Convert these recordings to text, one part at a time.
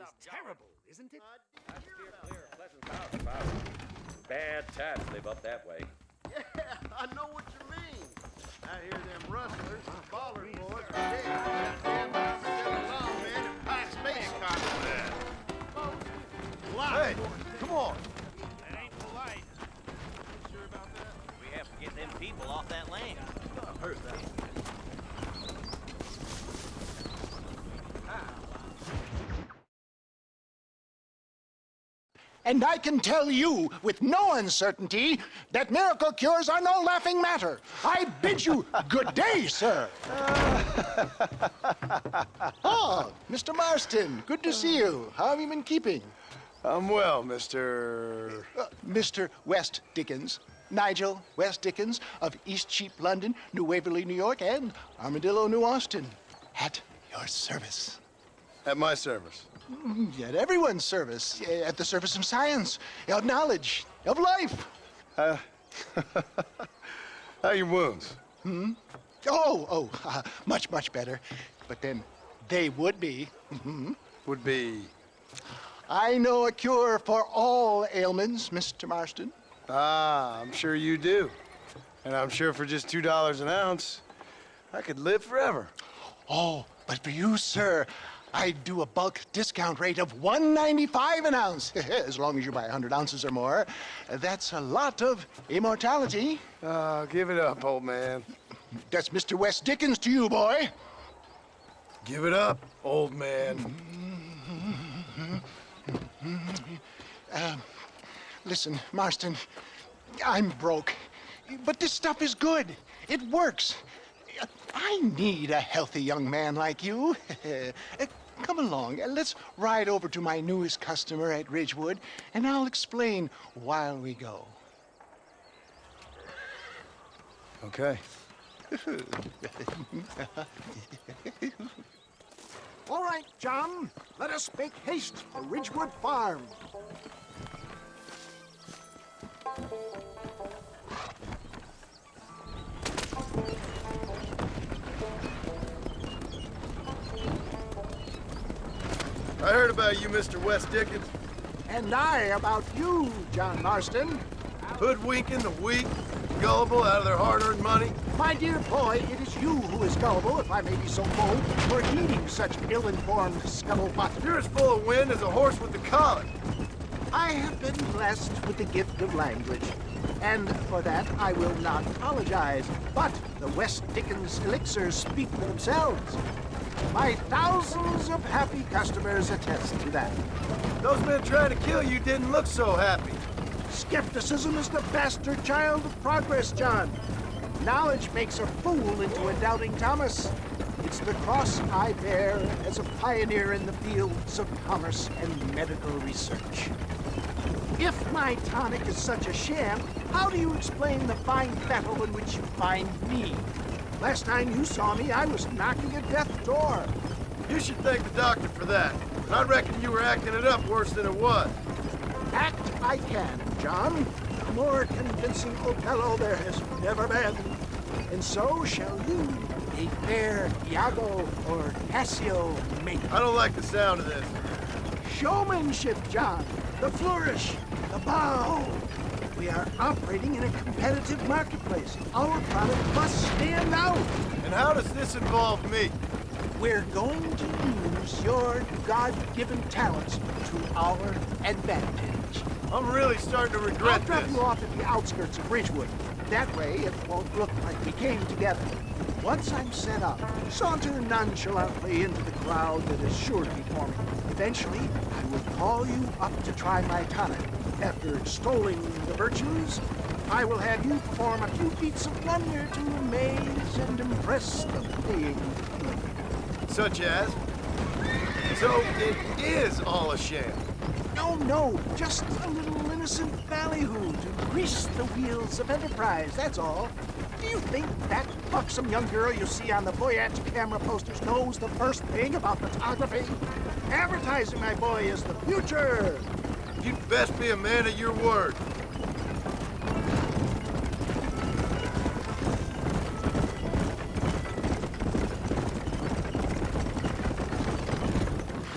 is terrible, isn't it? I steer clear of Pleasant's house if I was. Bad times live up that way. Yeah, I know what you mean. I hear them rustlers, baller boys, dead goddamn about to sell along, man, and pack space contract. Hey, come on. That ain't polite. You sure about that? We have to get them people off that land. I've heard that. And I can tell you with no uncertainty that miracle cures are no laughing matter. I bid you good day, sir. Oh, Mr. Marston, good to see you. How have you been keeping? I'm well, Mr. Mr. West Dickens. Nigel West Dickens of Eastcheap, London, New Waverly, New York, and Armadillo, New Austin. At your service. At my service. At everyone's service. At the service of science, of knowledge, of life. How are your wounds? Much, much better. But then they would be. Would be. I know a cure for all ailments, Mr. Marston. Ah, I'm sure you do. And I'm sure for just $2 an ounce, I could live forever. Oh, but for you, sir, I'd do a bulk discount rate of $1.95 an ounce, as long as you buy 100 ounces or more. That's a lot of immortality. Give it up, old man. That's Mr. West Dickens to you, boy. Give it up, old man. Listen, Marston, I'm broke, but this stuff is good. It works. I need a healthy young man like you. Come along, let's ride over to my newest customer at Ridgewood, and I'll explain while we go. Okay. All right, John, let us make haste for Ridgewood Farm. I heard about you, Mr. West Dickens. And I about you, John Marston. Hoodwinking the weak, gullible out of their hard-earned money. My dear boy, it is you who is gullible, if I may be so bold, for heeding such ill-informed scuttlebutt. You're as full of wind as a horse with the collar. I have been blessed with the gift of language, and for that I will not apologize. But the West Dickens elixirs speak for themselves. My thousands of happy customers attest to that. Those men trying to kill you didn't look so happy. Skepticism is the bastard child of progress, John. Knowledge makes a fool into a doubting Thomas. It's the cross I bear as a pioneer in the fields of commerce and medical research. If my tonic is such a sham, how do you explain the fine battle in which you find me? Last time you saw me, I was knocking at death's door. You should thank the doctor for that. But I reckon you were acting it up worse than it was. Act I can, John. A more convincing Othello there has never been. And so shall you, a fair Iago or Cassio mate. I don't like the sound of this. Showmanship, John. The flourish, the bow. We are operating in a competitive marketplace. Our product must stand out. And how does this involve me? We're going to use your God-given talents to our advantage. I'm really starting to I'll regret drop this. you off at the outskirts of Ridgewood. That way, it won't look like we came together. Once I'm set up, saunter nonchalantly into the crowd that is sure to be forming. Eventually, I will call you up to try my tonic. After extolling the virtues, I will have you perform a few feats of wonder to amaze and impress the paying public. Such as? So it is all a sham. No, just a little innocent ballyhoo to grease the wheels of enterprise, that's all. Do you think that buxom young girl you see on the voyage camera posters knows the first thing about photography? Advertising, my boy, is the future. You'd best be a man of your word.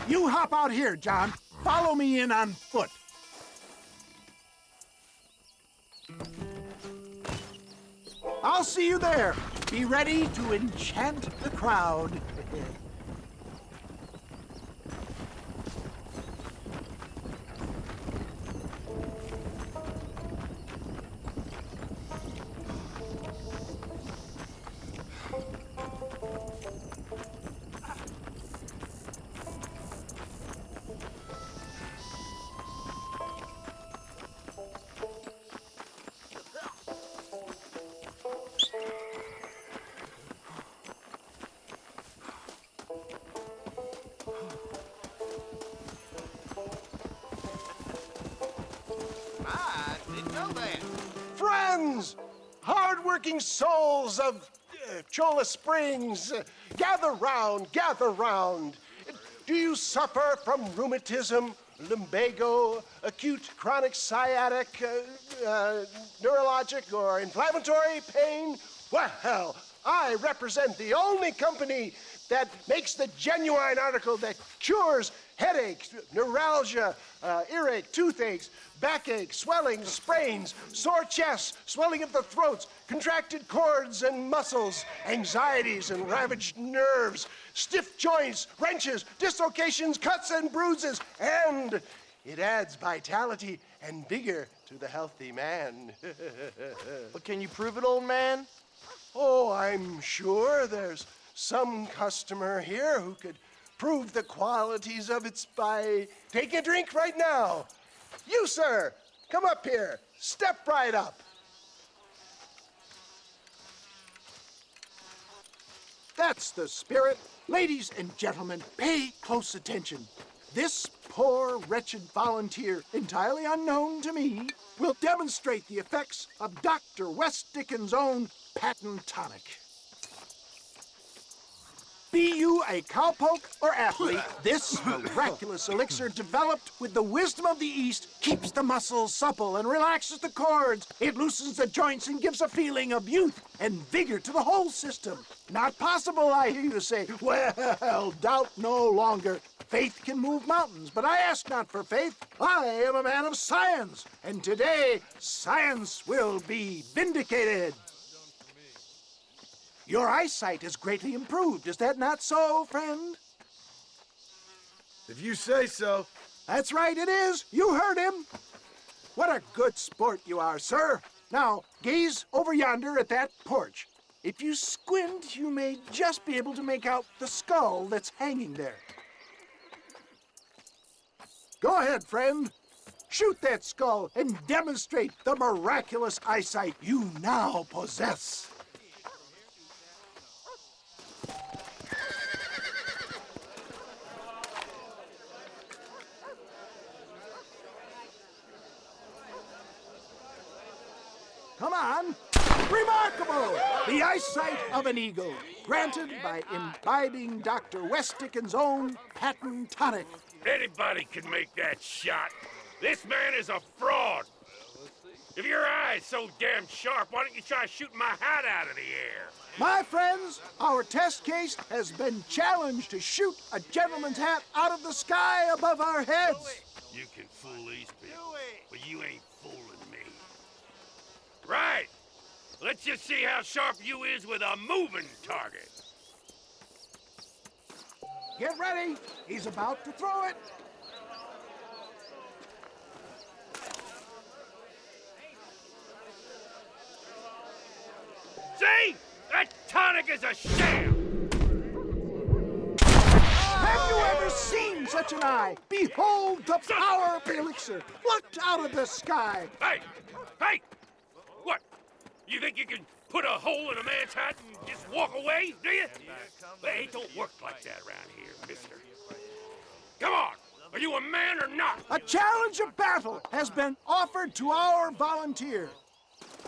You You hop out here, John. Follow me in on foot. I'll see you there. Be ready to enchant the crowd. I didn't know that. Friends, hard-working souls of Cholla Springs, gather round, gather round. Do you suffer from rheumatism, lumbago, acute chronic sciatic, neurologic, or inflammatory pain? Well, I represent the only company that makes the genuine article that cures headaches, neuralgia, earache, toothaches, backache, swelling, sprains, sore chests, swelling of the throats, contracted cords and muscles, anxieties and ravaged nerves, stiff joints, wrenches, dislocations, cuts and bruises, and it adds vitality and vigor to the healthy man. But can you prove it, old man? Oh, I'm sure there's some customer here who could prove the qualities of it by taking a drink right now. You, sir, come up here. Step right up. That's the spirit. Ladies and gentlemen, pay close attention. This poor, wretched volunteer, entirely unknown to me, will demonstrate the effects of Dr. West Dickens' own patent tonic. Be you a cowpoke or athlete, this miraculous elixir developed with the wisdom of the East keeps the muscles supple and relaxes the cords. It loosens the joints and gives a feeling of youth and vigor to the whole system. Not possible, I hear you say. Well, doubt no longer. Faith can move mountains, but I ask not for faith. I am a man of science, and today science will be vindicated. Your eyesight has greatly improved. Is that not so, friend? If you say so. That's right, it is. You heard him. What a good sport you are, sir. Now, gaze over yonder at that porch. If you squint, you may just be able to make out the skull that's hanging there. Go ahead, friend. Shoot that skull and demonstrate the miraculous eyesight you now possess. Come on. Remarkable! The eyesight of an eagle, granted by imbibing Dr. West Dickens' own patent tonic. Anybody can make that shot. This man is a fraud. If your eye's so damn sharp, why don't you try shooting my hat out of the air? My friends, our test case has been challenged to shoot a gentleman's hat out of the sky above our heads. You can fool these people, but you ain't fooling me. Right. Let's just see how sharp you is with a moving target. Get ready. He's about to throw it. See? That tonic is a sham! Have you ever seen such an eye? Behold the power of the elixir, plucked out of the sky. Hey! Hey! What? You think you can put a hole in a man's hat and just walk away, do you? Well, it don't work like that around here, mister. Come on! Are you a man or not? A challenge of battle has been offered to our volunteer.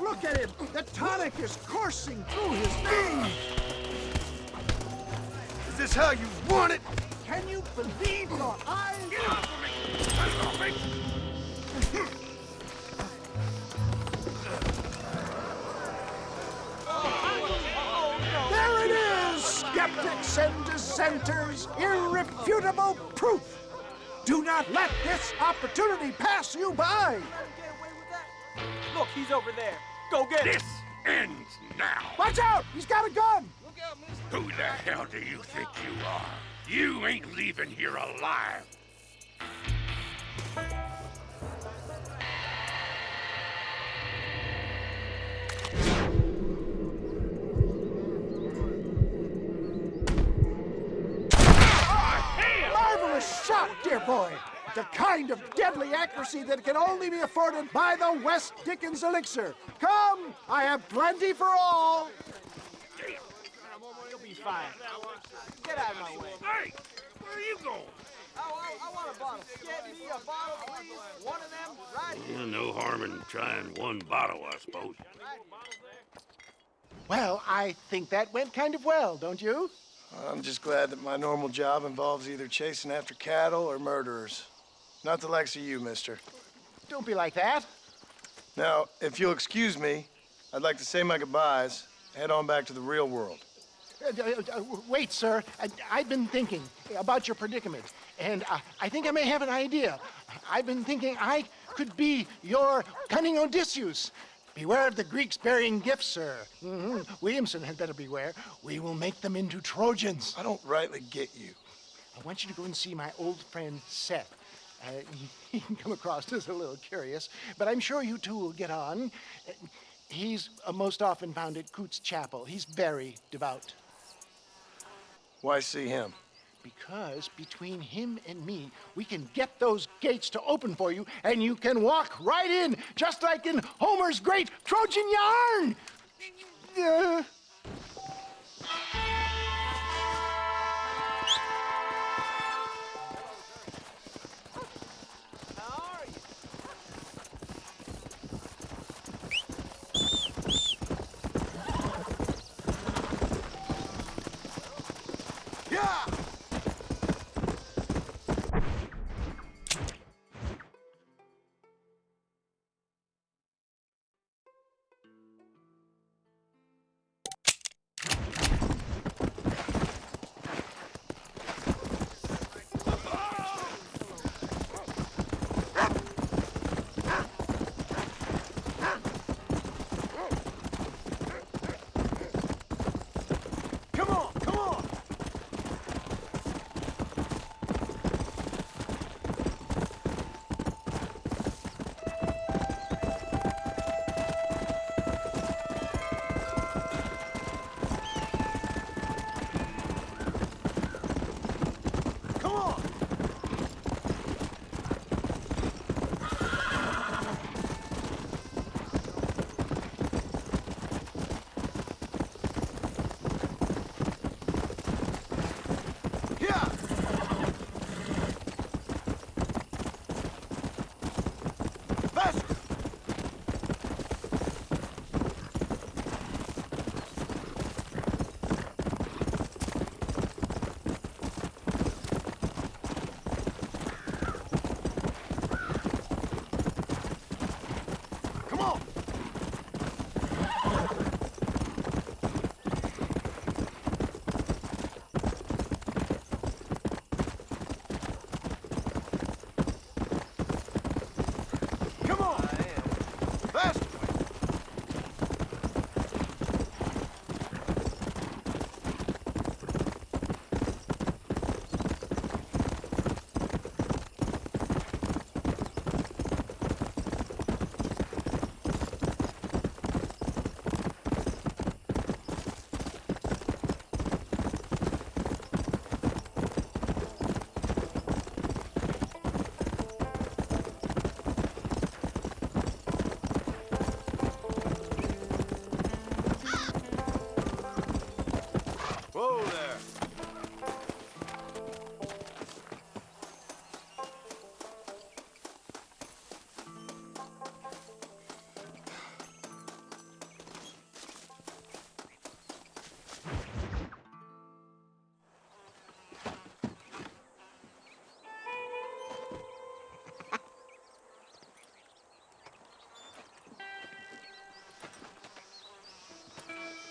Look at him. The tonic is coursing through his veins. Is this how you want it? Can you believe your eyes? Get off of me! Get off me! There it is! Skeptics and dissenters, irrefutable proof Do not let this opportunity pass you by! Look, he's over there. Go get him. This ends now. Watch out! He's got a gun! Who the hell do you think you are? You ain't leaving here alive. Marvelous shot, dear boy! The kind of deadly accuracy that can only be afforded by the West Dickens elixir. Come, I have plenty for all. You'll be fine. Get out of my way. Hey, where are you going? I want a bottle. Get me a bottle, please. One of them, right here. No harm in trying one bottle, I suppose. Well, I think that went kind of well, don't you? I'm just glad that my normal job involves either chasing after cattle or murderers. Not the likes of you, mister. Don't be like that. Now, if you'll excuse me, I'd like to say my goodbyes, head on back to the real world. Wait, sir. I've been thinking about your predicament, and I think I may have an idea. I've been thinking I could be your cunning Odysseus. Beware of the Greeks bearing gifts, sir. Williamson had better beware. We will make them into Trojans. I don't rightly get you. I want you to go and see my old friend Seth. He can come across as a little curious, but I'm sure you two will get on. He's most often found at Coots Chapel. He's very devout. Why see him? Because between him and me, we can get those gates to open for you, and you can walk right in, just like in Homer's great Trojan yarn!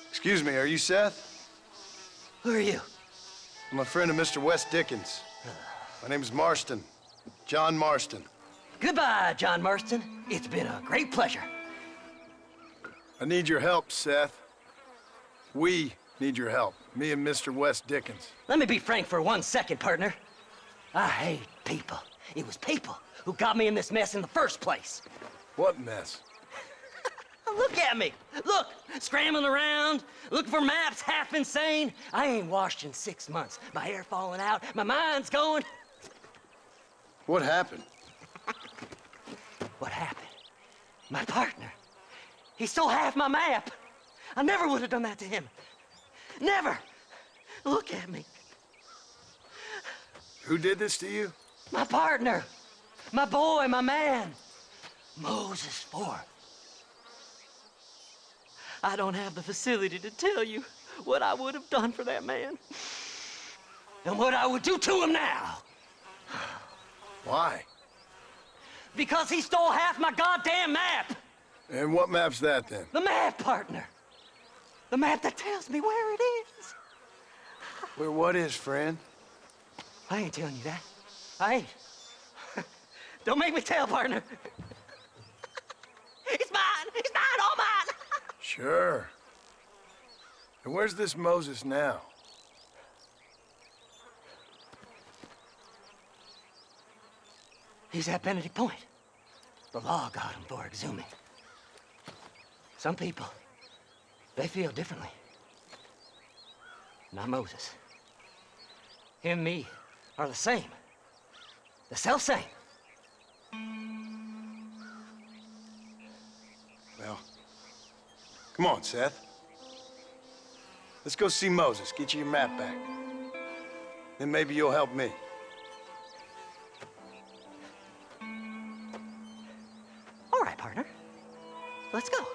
Excuse me, are you Seth? Who are you? I'm a friend of Mr. West Dickens. My name's Marston. John Marston. Goodbye, John Marston. It's been a great pleasure. I need your help, Seth. We need your help. Me and Mr. West Dickens. Let me be frank for 1 second, partner. I hate people. It was people who got me in this mess in the first place. What mess? Look at me. Look, scrambling around, looking for maps, half insane. I ain't washed in 6 months. My hair falling out, my mind's going. What happened? What happened? My partner. He stole half my map. I never would have done that to him. Never. Look at me. Who did this to you? My partner. My boy, my man. Moses Ford. I don't have the facility to tell you what I would have done for that man. And what I would do to him now. Why? Because he stole half my goddamn map. And what map's that, then? The map, partner. The map that tells me where it is. Where what is, friend? I ain't telling you that. I ain't. Don't make me tell, partner. It's mine. It's mine, all mine. Sure. And where's this Moses now? He's at Benedict Point. The law got him for exhuming. Some people, they feel differently. Not Moses. Him and me are the same. The self-same. Well, come on, Seth. Let's go see Moses, get you your map back. Then maybe you'll help me. All right, partner. Let's go.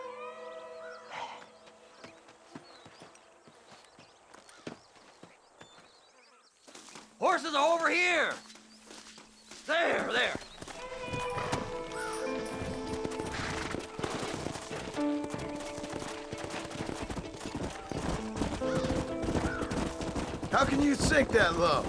Horses are over here. There. How can you sink that low?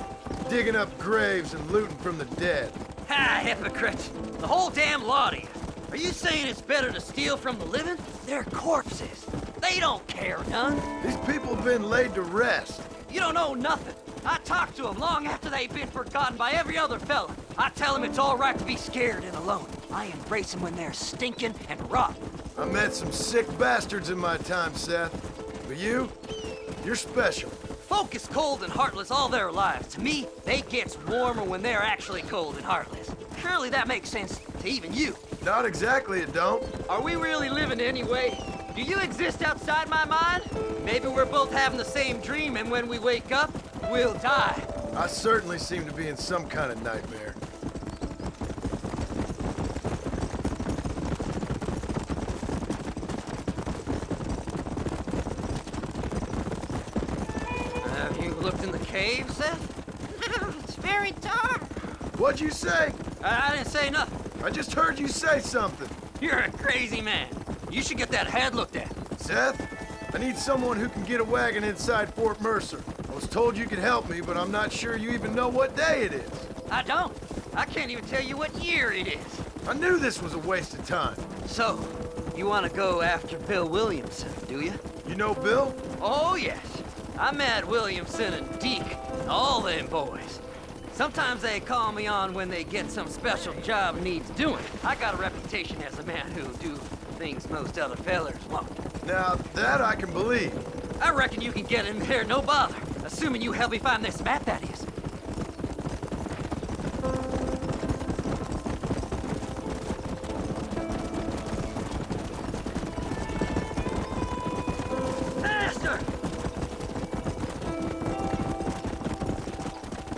Digging up graves and looting from the dead. Ha, hypocrite. The whole damn lot of you. Are you saying it's better to steal from the living? They're corpses. They don't care none. These people have been laid to rest. You don't know nothing. I talked to them long after they've been forgotten by every other fella. I tell them it's all right to be scared and alone. I embrace them when they're stinking and rotten. I met some sick bastards in my time, Seth. But you're special. Folk is cold and heartless all their lives. To me, they gets warmer when they're actually cold and heartless. Surely that makes sense to even you. Not exactly, it don't. Are we really living anyway? Do you exist outside my mind? Maybe we're both having the same dream, and when we wake up, we'll die. I certainly seem to be in some kind of nightmare. Have you looked in the cave, Seth? It's very dark. What'd you say? I didn't say nothing. I just heard you say something. You're a crazy man. You should get that head looked at. Seth, I need someone who can get a wagon inside Fort Mercer. I was told you could help me, but I'm not sure you even know what day it is. I don't. I can't even tell you what year it is. I knew this was a waste of time. So, you want to go after Bill Williamson, do you? You know Bill? Oh, yes. I met Williamson and Deke, all them boys. Sometimes they call me on when they get some special job needs doing. I got a reputation as a man who'll do things most other fellers won't. Now, that I can believe. I reckon you can get in there, no bother. Assuming you help me find this map, that is. Faster!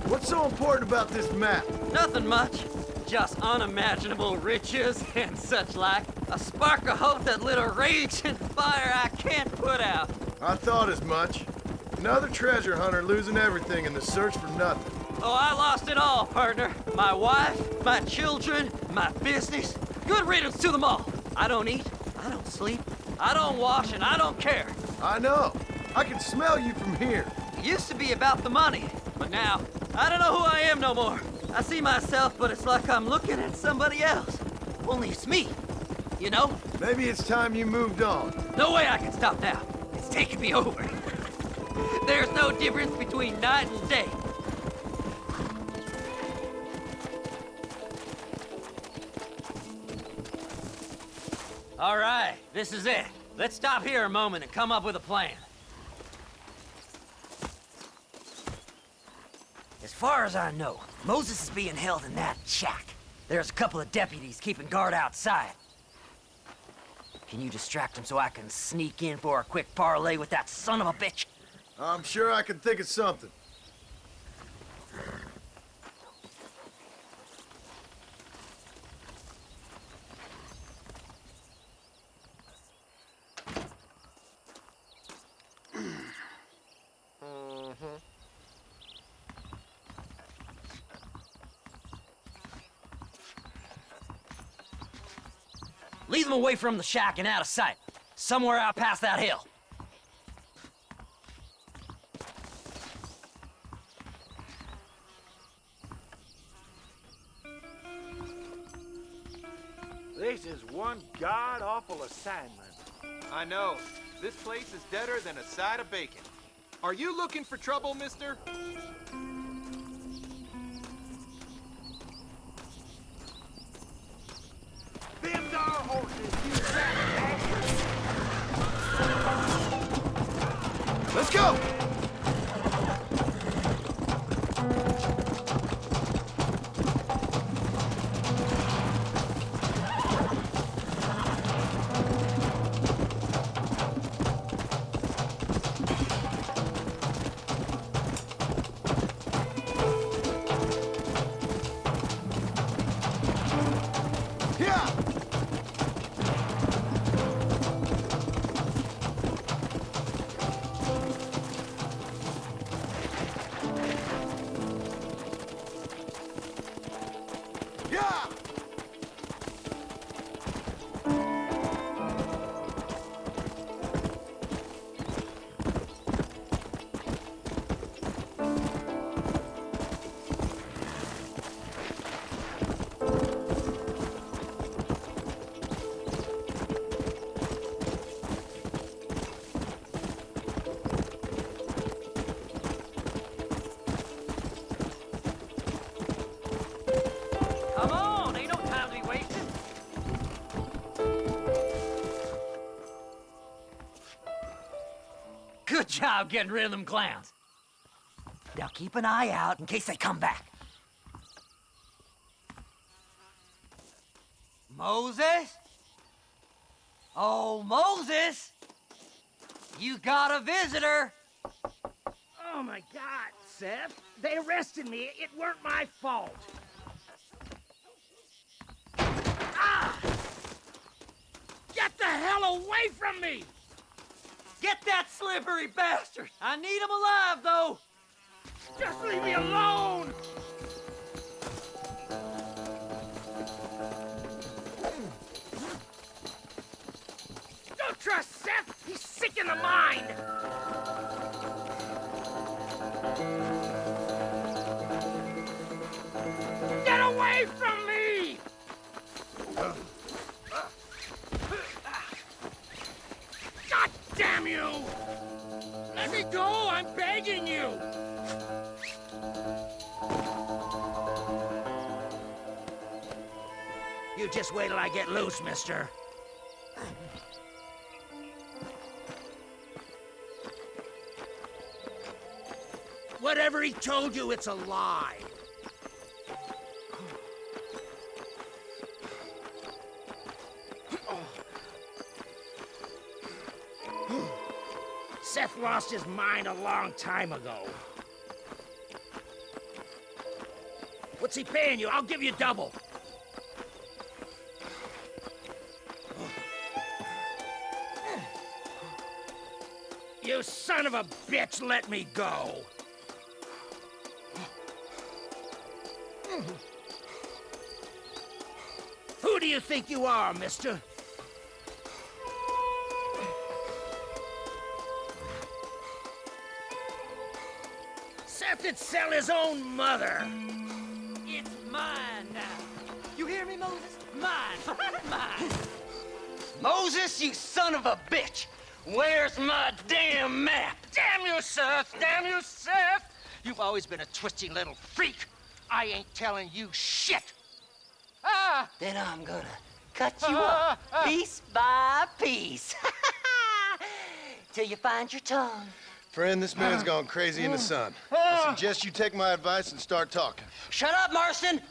What's so important about this map? Nothing much. Just unimaginable riches and such like. A spark of hope that lit a raging fire I can't put out. I thought as much. Another treasure hunter losing everything in the search for nothing. Oh, I lost it all, partner. My wife, my children, my business. Good riddance to them all. I don't eat, I don't sleep, I don't wash, and I don't care. I know. I can smell you from here. It used to be about the money, but now, I don't know who I am no more. I see myself, but it's like I'm looking at somebody else. Only it's me, you know? Maybe it's time you moved on. No way I can stop now. It's taking me over. There's no difference between night and day. All right, this is it. Let's stop here a moment and come up with a plan. As far as I know, Moses is being held in that shack. There's a couple of deputies keeping guard outside. Can you distract him so I can sneak in for a quick parlay with that son of a bitch? I'm sure I can think of something. Lead them away from the shack and out of sight. Somewhere out past that hill. This is one god-awful assignment. I know. This place is deader than a side of bacon. Are you looking for trouble, mister? Them's our horses, you fat bastard! Let's go! Come on, ain't no time to be wasting. Good job getting rid of them clowns. Now keep an eye out in case they come back. Moses? Oh, Moses! You got a visitor! Oh my God, Seth. They arrested me. It weren't my fault. Ah! Get the hell away from me! Get that slippery bastard! I need him alive, though! Just leave me alone! Don't trust Seth! He's sick in the mind! Get away from me! God damn you! Let me go! I'm begging you! You just wait till I get loose, mister. Whatever he told you, it's a lie. Seth lost his mind a long time ago. What's he paying you? I'll give you double. You son of a bitch, let me go. Who do you think you are, mister? Seth would sell his own mother. It me, Moses? Mine. Mine. Moses, you son of a bitch! Where's my damn map? Damn you, Seth! Damn you, Seth! You've always been a twisty little freak. I ain't telling you shit. Ah! Then I'm gonna cut you up piece by piece. Till you find your tongue. Friend, this man's gone crazy in the sun. I suggest you take my advice and start talking. Shut up, Marston!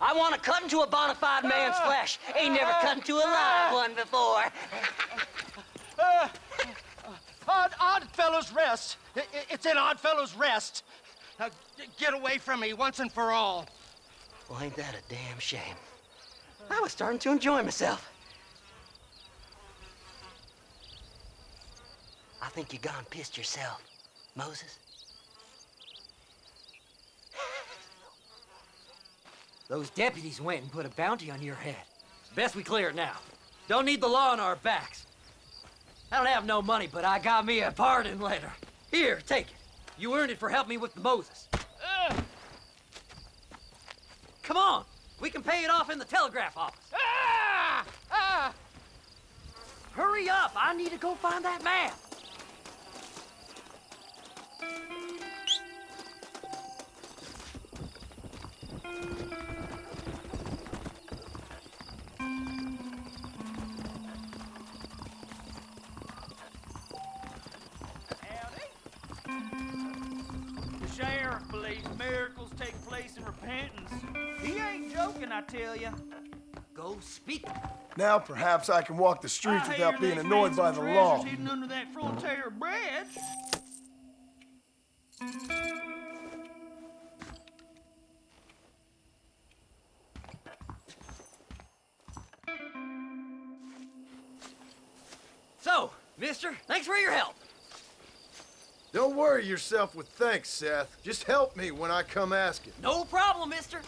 I want to cut into a bona fide man's flesh. Ain't never cut into a live one before. Oddfellows Rest. It's in Oddfellows Rest. Now, get away from me once and for all. Well, ain't that a damn shame? I was starting to enjoy myself. I think you gone pissed yourself, Moses. Those deputies went and put a bounty on your head. It's best we clear it now. Don't need the law on our backs. I don't have no money, but I got me a pardon letter. Here, take it. You earned it for helping me with the Moses. Come on, we can pay it off in the telegraph office. Hurry up, I need to go find that map. The sheriff believes miracles take place in repentance. He ain't joking, I tell you. Go speak. Now perhaps I can walk the streets without being annoyed by the law. Hidden under that Frontier Bridge. So, mister, thanks for your help. Don't worry yourself with thanks, Seth. Just help me when I come asking. No problem, mister.